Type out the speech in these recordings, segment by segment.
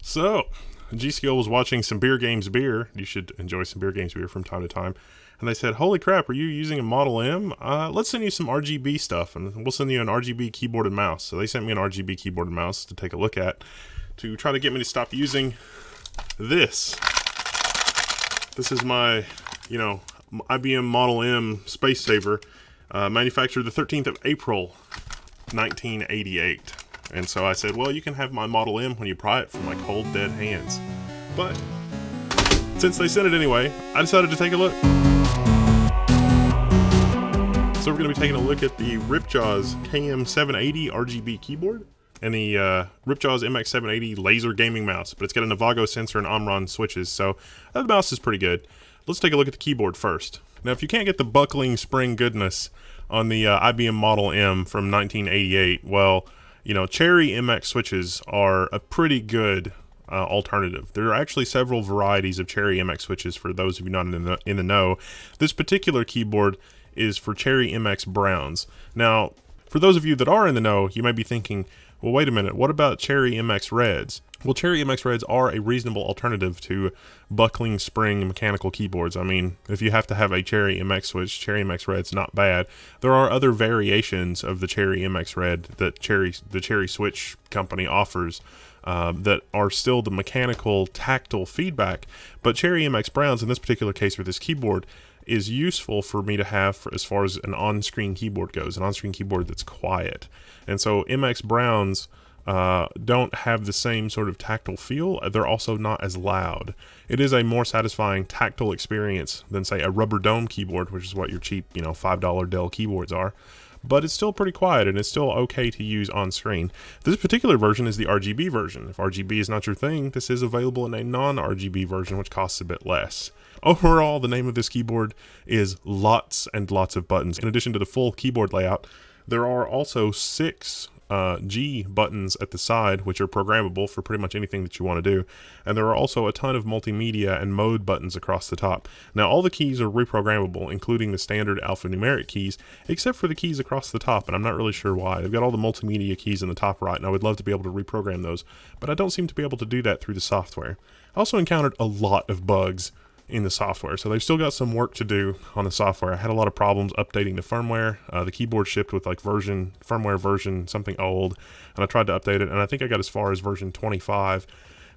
So, Gskill was watching some Beer Games Beer. You should enjoy some Beer Games Beer from time to time. And they said, holy crap, are you using a Model M? Let's send you some RGB stuff, and we'll send you an RGB keyboard and mouse. So they sent me an RGB keyboard and mouse to take a look at, to try to get me to stop using this. This is my, IBM Model M Space Saver, manufactured the 13th of April, 1988. And so I said, well, you can have my Model M when you pry it from my cold, dead hands. But since they sent it anyway, I decided to take a look. So we're going to be taking a look at the Ripjaws KM780 RGB keyboard and the Ripjaws MX780 laser gaming mouse. But it's got a Navago sensor and Omron switches, so the mouse is pretty good. Let's take a look at the keyboard first. Now, if you can't get the buckling spring goodness on the IBM Model M from 1988, well, Cherry MX switches are a pretty good alternative. There are actually several varieties of Cherry MX switches for those of you not in the know. This particular keyboard is for Cherry MX Browns. Now, for those of you that are in the know, you may be thinking, well, wait a minute, what about Cherry MX Reds? Well, Cherry MX Reds are a reasonable alternative to buckling spring mechanical keyboards. I mean, if you have to have a Cherry MX switch, Cherry MX Red's not bad. There are other variations of the Cherry MX Red that the Cherry Switch company offers that are still the mechanical tactile feedback, but Cherry MX Browns, in this particular case for this keyboard, is useful for me to have as far as an on-screen keyboard goes, an on-screen keyboard that's quiet. And so MX Browns don't have the same sort of tactile feel. They're also not as loud. It is a more satisfying tactile experience than, say, a rubber dome keyboard, which is what your cheap, $5 Dell keyboards are. But it's still pretty quiet, and it's still okay to use on screen. This particular version is the RGB version. If RGB is not your thing, this is available in a non-RGB version, which costs a bit less. Overall, the name of this keyboard is lots and lots of buttons. In addition to the full keyboard layout, there are also 6 G buttons at the side, which are programmable for pretty much anything that you want to do. And there are also a ton of multimedia and mode buttons across the top. Now, all the keys are reprogrammable, including the standard alphanumeric keys, except for the keys across the top, and I'm not really sure why. They've got all the multimedia keys in the top right, and I would love to be able to reprogram those, but I don't seem to be able to do that through the software. I also encountered a lot of bugs in the software, so they've still got some work to do on the software. I had a lot of problems updating the firmware. The keyboard shipped with firmware version something old, and I tried to update it, and I think I got as far as version 25.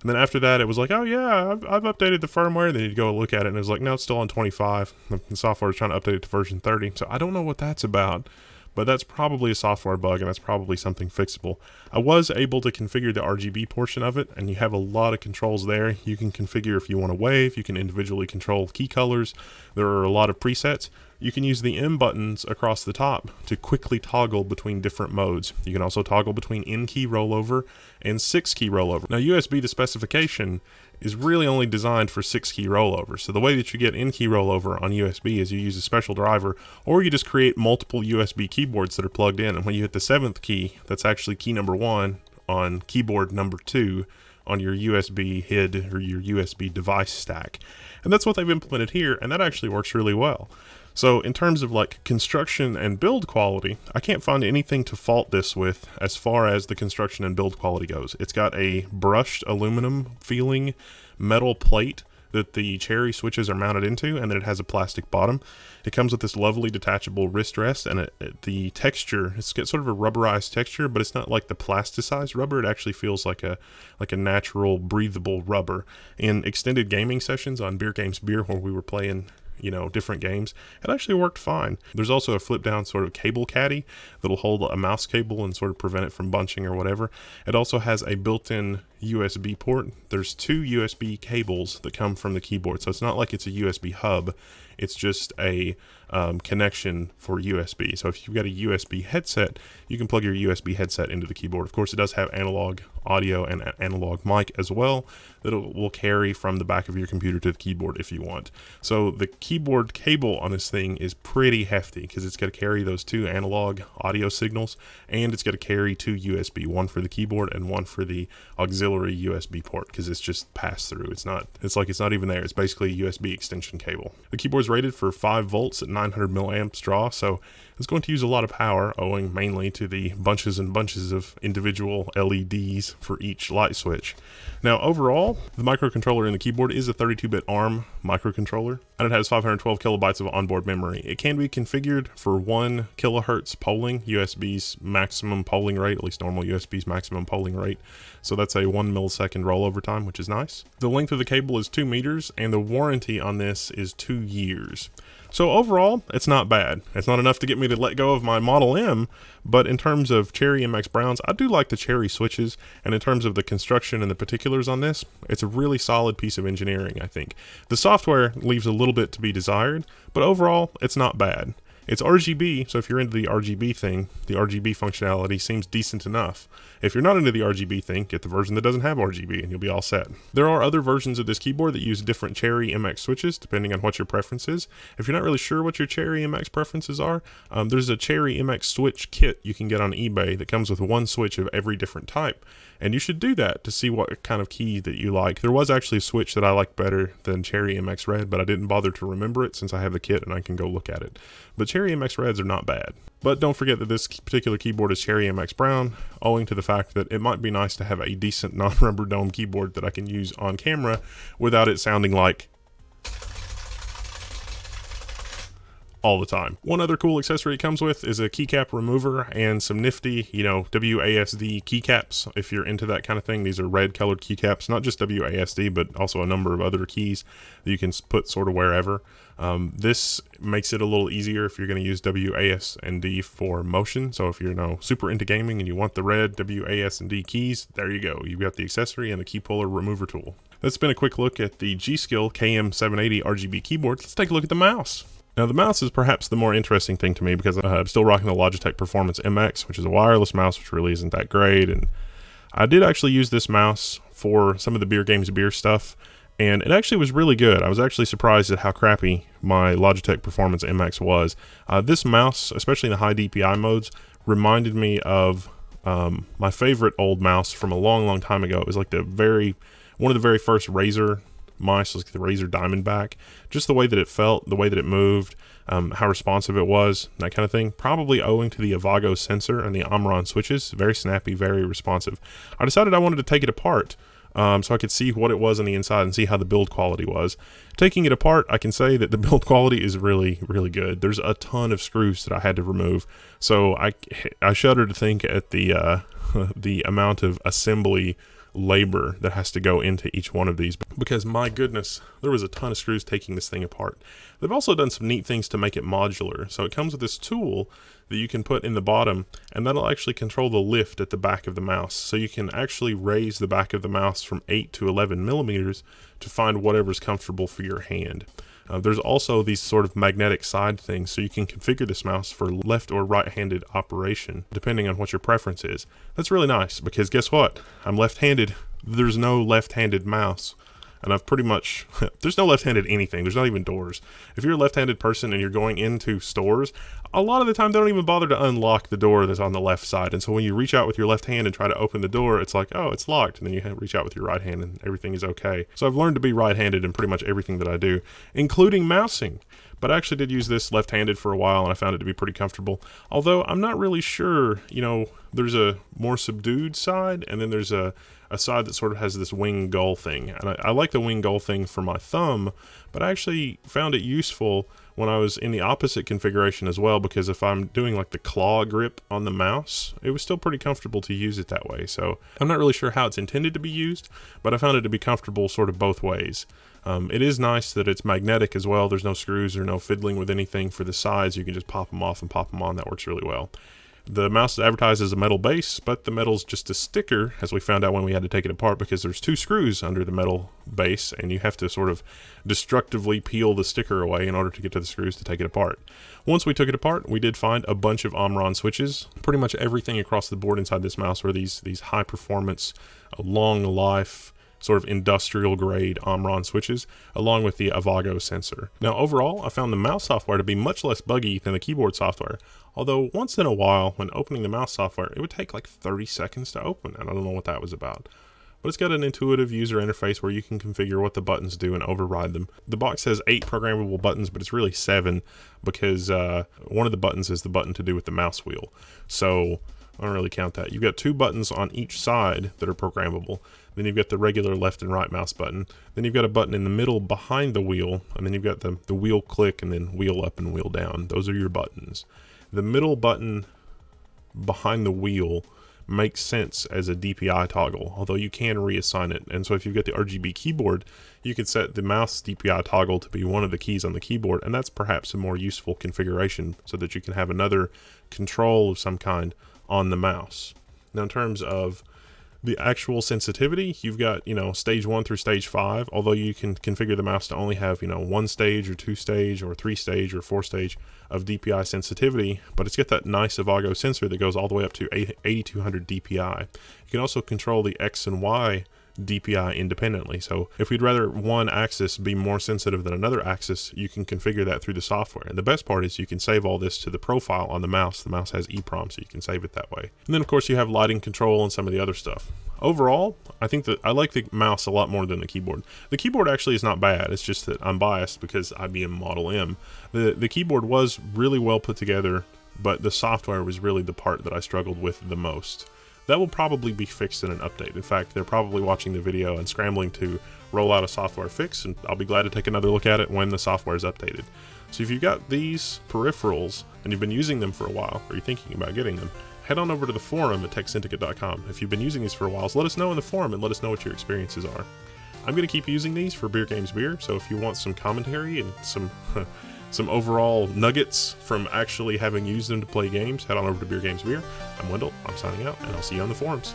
And then after that, it was like, oh yeah, I've updated the firmware. Then you'd go look at it, and it was like, no, it's still on 25. The software is trying to update it to version 30. So I don't know what that's about, but that's probably a software bug, and that's probably something fixable. I was able to configure the RGB portion of it, and you have a lot of controls there. You can configure if you want to wave, you can individually control key colors. There are a lot of presets. You can use the M buttons across the top to quickly toggle between different modes. You can also toggle between N-key rollover and 6-key rollover. Now, USB, the specification, is really only designed for 6-key rollover. So the way that you get N-key rollover on USB is you use a special driver, or you just create multiple USB keyboards that are plugged in. And when you hit the 7th key, that's actually key number 1 on keyboard number 2 on your USB HID or your USB device stack. And that's what they've implemented here, and that actually works really well. So in terms of like construction and build quality, I can't find anything to fault this with as far as the construction and build quality goes. It's got a brushed aluminum feeling metal plate that the Cherry switches are mounted into, and then it has a plastic bottom. It comes with this lovely detachable wrist rest, and the texture, it's got sort of a rubberized texture, but it's not like the plasticized rubber. It actually feels like a natural breathable rubber. In extended gaming sessions on Beer Games Beer, where we were playing different games, it actually worked fine. There's also a flip down sort of cable caddy that'll hold a mouse cable and sort of prevent it from bunching or whatever. It also has a built-in USB port. There's 2 USB cables that come from the keyboard, so it's not like it's a USB hub. It's just a connection for USB. So if you've got a USB headset, you can plug your USB headset into the keyboard. Of course, it does have analog audio and analog mic as well that will carry from the back of your computer to the keyboard if you want. So the keyboard cable on this thing is pretty hefty because it's got to carry those 2 analog audio signals, and it's got to carry 2 USB, one for the keyboard and one for the auxiliary USB port, because it's just pass through. It's not even there. It's basically a USB extension cable. The keyboard's rated for 5 volts at 900 milliamps draw, so It's going to use a lot of power, owing mainly to the bunches and bunches of individual LEDs for each light switch. Now overall, the microcontroller in the keyboard is a 32-bit ARM microcontroller, and it has 512 kilobytes of onboard memory. It can be configured for 1 kilohertz polling, USB's maximum polling rate, at least normal USB's maximum polling rate. So that's a 1 millisecond rollover time, which is nice. The length of the cable is 2 meters, and the warranty on this is 2 years. So overall, it's not bad. It's not enough to get me to let go of my Model M, but in terms of Cherry MX Browns, I do like the Cherry switches, and in terms of the construction and the particulars on this, it's a really solid piece of engineering, I think. The software leaves a little bit to be desired, but overall, it's not bad. It's RGB, so if you're into the RGB thing, the RGB functionality seems decent enough. If you're not into the RGB thing, get the version that doesn't have RGB and you'll be all set. There are other versions of this keyboard that use different Cherry MX switches, depending on what your preference is. If you're not really sure what your Cherry MX preferences are, there's a Cherry MX switch kit you can get on eBay that comes with 1 switch of every different type. And you should do that to see what kind of key that you like. There was actually a switch that I liked better than Cherry MX Red, but I didn't bother to remember it since I have the kit and I can go look at it. But Cherry MX Reds are not bad. But don't forget that this particular keyboard is Cherry MX Brown, owing to the fact that it might be nice to have a decent non-rubber dome keyboard that I can use on camera without it sounding like all the time. One other cool accessory it comes with is a keycap remover and some nifty, WASD keycaps. If you're into that kind of thing, these are red colored keycaps, not just WASD, but also a number of other keys that you can put sort of wherever. This makes it a little easier if you're going to use WASD for motion. So if you're super into gaming and you want the red WASD keys, there you go. You've got the accessory and the key puller remover tool. That's been a quick look at the Gskill KM780 RGB keyboard. Let's take a look at the mouse. Now the mouse is perhaps the more interesting thing to me because I'm still rocking the Logitech Performance MX, which is a wireless mouse, which really isn't that great. And I did actually use this mouse for some of the Beer Games Beer stuff, and it actually was really good. I was actually surprised at how crappy my Logitech Performance MX was. This mouse, especially in the high DPI modes, reminded me of my favorite old mouse from a long, long time ago. It was like one of the very first Razer mice, like the Razer Diamondback. Just the way that it felt, the way that it moved, how responsive it was, that kind of thing. Probably owing to the Avago sensor and the Omron switches. Very snappy, very responsive. I decided I wanted to take it apart so I could see what it was on the inside and see how the build quality was. Taking it apart, I can say that the build quality is really, really good. There's a ton of screws that I had to remove, so I shudder to think at the the amount of assembly labor that has to go into each one of these, because my goodness, there was a ton of screws taking this thing apart. They've also done some neat things to make it modular. So it comes with this tool that you can put in the bottom, and that'll actually control the lift at the back of the mouse. So you can actually raise the back of the mouse from 8 to 11 millimeters to find whatever's comfortable for your hand. There's also these sort of magnetic side things, so you can configure this mouse for left or right-handed operation, depending on what your preference is. That's really nice, because guess what? I'm left-handed. There's no left-handed mouse. And I've pretty much, there's no left-handed anything. There's not even doors. If you're a left-handed person and you're going into stores, a lot of the time they don't even bother to unlock the door that's on the left side. And so when you reach out with your left hand and try to open the door, it's like, oh, it's locked. And then you reach out with your right hand and everything is okay. So I've learned to be right-handed in pretty much everything that I do, including mousing. But I actually did use this left-handed for a while, and I found it to be pretty comfortable. Although I'm not really sure, there's a more subdued side, and then there's a side that sort of has this wing gull thing. And I like the wing gull thing for my thumb, but I actually found it useful when I was in the opposite configuration as well, because if I'm doing like the claw grip on the mouse, it was still pretty comfortable to use it that way. So I'm not really sure how it's intended to be used, but I found it to be comfortable sort of both ways. It is nice that it's magnetic as well. There's no screws or no fiddling with anything for the sides. You can just pop them off and pop them on. That works really well. The mouse is advertised as a metal base, but the metal's just a sticker, as we found out when we had to take it apart, because there's 2 screws under the metal base, and you have to sort of destructively peel the sticker away in order to get to the screws to take it apart. Once we took it apart, we did find a bunch of Omron switches. Pretty much everything across the board inside this mouse were these high performance, long life, sort of industrial grade Omron switches, along with the Avago sensor. Now overall, I found the mouse software to be much less buggy than the keyboard software, although once in a while, when opening the mouse software, it would take like 30 seconds to open, and I don't know what that was about. but it's got an intuitive user interface where you can configure what the buttons do and override them. The box has 8 programmable buttons, but it's really 7 because one of the buttons is the button to do with the mouse wheel. So I don't really count that. You've got 2 buttons on each side that are programmable. Then you've got the regular left and right mouse button. Then you've got a button in the middle behind the wheel, and then you've got the wheel click and then wheel up and wheel down. Those are your buttons. The middle button behind the wheel makes sense as a DPI toggle, although you can reassign it. And so if you've got the RGB keyboard, you can set the mouse DPI toggle to be one of the keys on the keyboard, and that's perhaps a more useful configuration so that you can have another control of some kind on the mouse. Now in terms of the actual sensitivity, you've got, stage 1 through stage 5, although you can configure the mouse to only have, 1 stage or 2 stage or 3 stage or 4 stage of DPI sensitivity, but it's got that nice Avago sensor that goes all the way up to 8200 DPI. You can also control the X and Y DPI independently. So if we'd rather one axis be more sensitive than another axis, you can configure that through the software. And the best part is you can save all this to the profile on the mouse. The mouse has EEPROM, so you can save it that way. And then of course you have lighting control and some of the other stuff. Overall, I think that I like the mouse a lot more than the keyboard. The keyboard actually is not bad. It's just that I'm biased because IBM Model M. The keyboard was really well put together, but the software was really the part that I struggled with the most. That will probably be fixed in an update. In fact, they're probably watching the video and scrambling to roll out a software fix, and I'll be glad to take another look at it when the software is updated. So if you've got these peripherals and you've been using them for a while, or you're thinking about getting them, head on over to the forum at techsyndicate.com. If you've been using these for a while, so let us know in the forum and let us know what your experiences are. I'm going to keep using these for Beer Games Beer, so if you want some commentary and some overall nuggets from actually having used them to play games, head on over to Beer Games Beer. I'm Wendell, I'm signing out, and I'll see you on the forums.